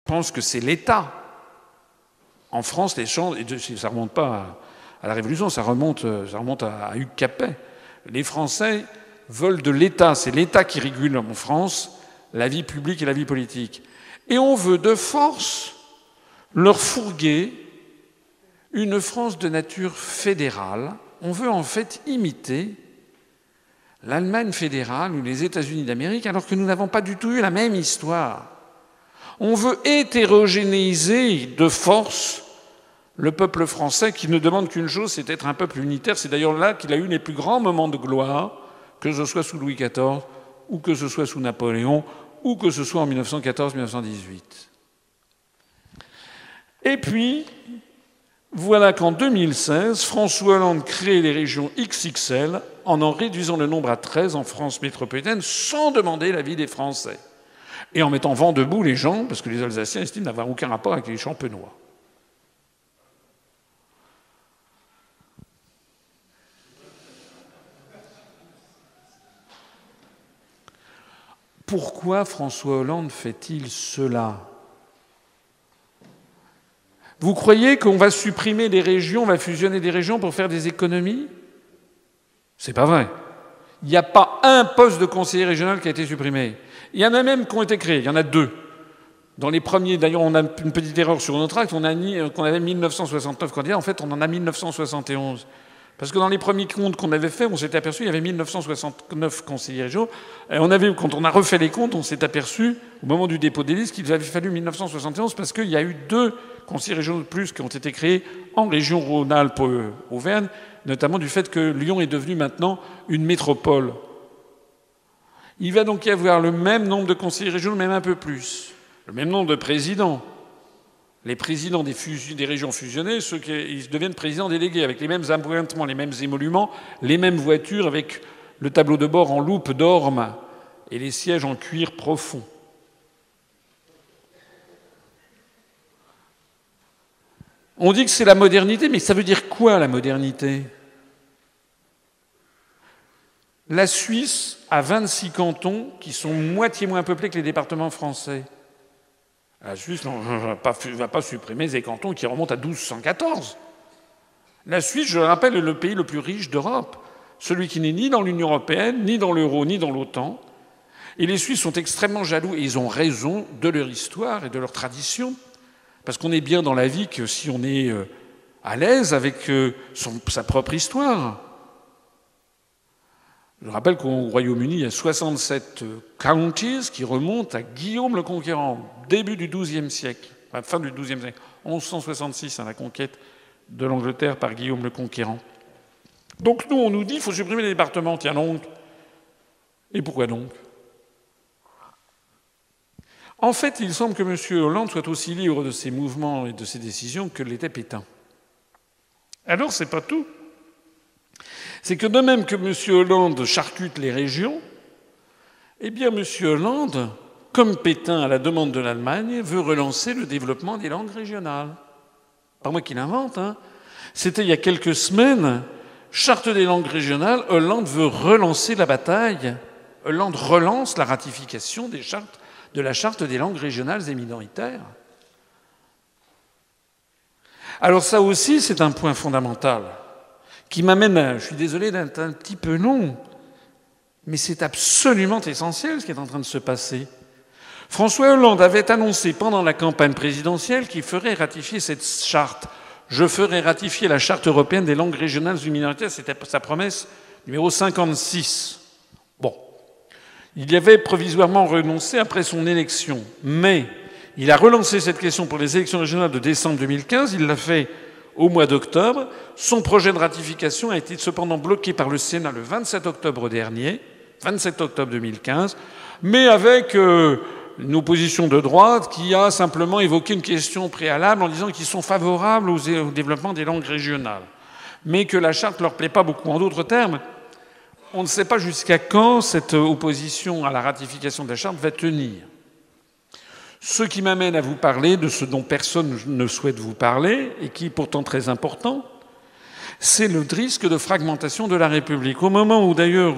pensent que c'est l'État. En France, les gens, et ça remonte pas à la Révolution, ça remonte à Hugues Capet. Les Français veulent de l'État. C'est l'État qui régule en France la vie publique et la vie politique. Et on veut de force leur fourguer une France de nature fédérale. On veut en fait imiter l'Allemagne fédérale ou les États-Unis d'Amérique, alors que nous n'avons pas du tout eu la même histoire. On veut hétérogénéiser de force le peuple français qui ne demande qu'une chose, c'est d'être un peuple unitaire. C'est d'ailleurs là qu'il a eu les plus grands moments de gloire, que ce soit sous Louis XIV, ou que ce soit sous Napoléon, ou que ce soit en 1914-1918. Et puis, voilà qu'en 2016, François Hollande crée les régions XXL en réduisant le nombre à 13 en France métropolitaine sans demander l'avis des Français. Et en mettant vent debout les gens, parce que les Alsaciens estiment n'avoir aucun rapport avec les Champenois. Pourquoi François Hollande fait-il cela ? Vous croyez qu'on va supprimer des régions, on va fusionner des régions pour faire des économies ? C'est pas vrai. Il n'y a pas un poste de conseiller régional qui a été supprimé. Il y en a même qui ont été créés. Il y en a 2. Dans les premiers, d'ailleurs, on a une petite erreur sur notre acte. On a dit qu'on avait 1969 candidats. En fait, on en a 1971. Parce que dans les premiers comptes qu'on avait faits, on s'était aperçu qu'il y avait 1969 conseillers régionaux. Et quand on a refait les comptes, on s'est aperçu, au moment du dépôt des listes, qu'il avait fallu 1971 parce qu'il y a eu 2 conseillers régionaux de plus qui ont été créés en région Rhône-Alpes-Auvergne, notamment du fait que Lyon est devenu maintenant une métropole. Il va donc y avoir le même nombre de conseillers régionaux, même un peu plus. Le même nombre de présidents. Les présidents des régions fusionnées, ils deviennent présidents délégués, avec les mêmes appointements, les mêmes émoluments, les mêmes voitures, avec le tableau de bord en loupe d'orme et les sièges en cuir profond. On dit que c'est la modernité, mais ça veut dire quoi, la modernité ? La Suisse a 26 cantons qui sont moitié moins peuplés que les départements français. La Suisse ne va pas supprimer des cantons qui remontent à 1214. La Suisse, je le rappelle, est le pays le plus riche d'Europe. Celui qui n'est ni dans l'Union européenne, ni dans l'euro, ni dans l'OTAN. Et les Suisses sont extrêmement jaloux, et ils ont raison, de leur histoire et de leur tradition. Parce qu'on est bien dans la vie que si on est à l'aise avec sa propre histoire. Je rappelle qu'au Royaume-Uni, il y a 67 counties qui remontent à Guillaume le Conquérant, début du XIIe siècle, fin du XIIe siècle, 1166, la conquête de l'Angleterre par Guillaume le Conquérant. Donc nous, on nous dit qu'il faut supprimer les départements. Tiens donc. Et pourquoi donc ? En fait, il semble que M. Hollande soit aussi libre de ses mouvements et de ses décisions que l'était Pétain. Alors, c'est pas tout. C'est que de même que M. Hollande charcute les régions, eh bien M. Hollande, comme Pétain à la demande de l'Allemagne, veut relancer le développement des langues régionales. Pas moi qui l'invente, hein. C'était il y a quelques semaines, charte des langues régionales, Hollande veut relancer la bataille. Hollande relance la ratification de la charte des langues régionales et minoritaires. Alors ça aussi, c'est un point fondamental qui m'amène, je suis désolé d'être un petit peu long, mais c'est absolument essentiel ce qui est en train de se passer. François Hollande avait annoncé pendant la campagne présidentielle qu'il ferait ratifier cette charte. Je ferai ratifier la charte européenne des langues régionales ou minoritaires, c'était sa promesse numéro 56. Bon. Il y avait provisoirement renoncé après son élection, mais il a relancé cette question pour les élections régionales de décembre 2015, il l'a fait au mois d'octobre. Son projet de ratification a été cependant bloqué par le Sénat le 27 octobre dernier, 27 octobre 2015, mais avec une opposition de droite qui a simplement évoqué une question préalable en disant qu'ils sont favorables au développement des langues régionales, mais que la charte ne leur plaît pas beaucoup. En d'autres termes, on ne sait pas jusqu'à quand cette opposition à la ratification de la charte va tenir. Ce qui m'amène à vous parler de ce dont personne ne souhaite vous parler, et qui est pourtant très important, c'est le risque de fragmentation de la République. Au moment où, d'ailleurs,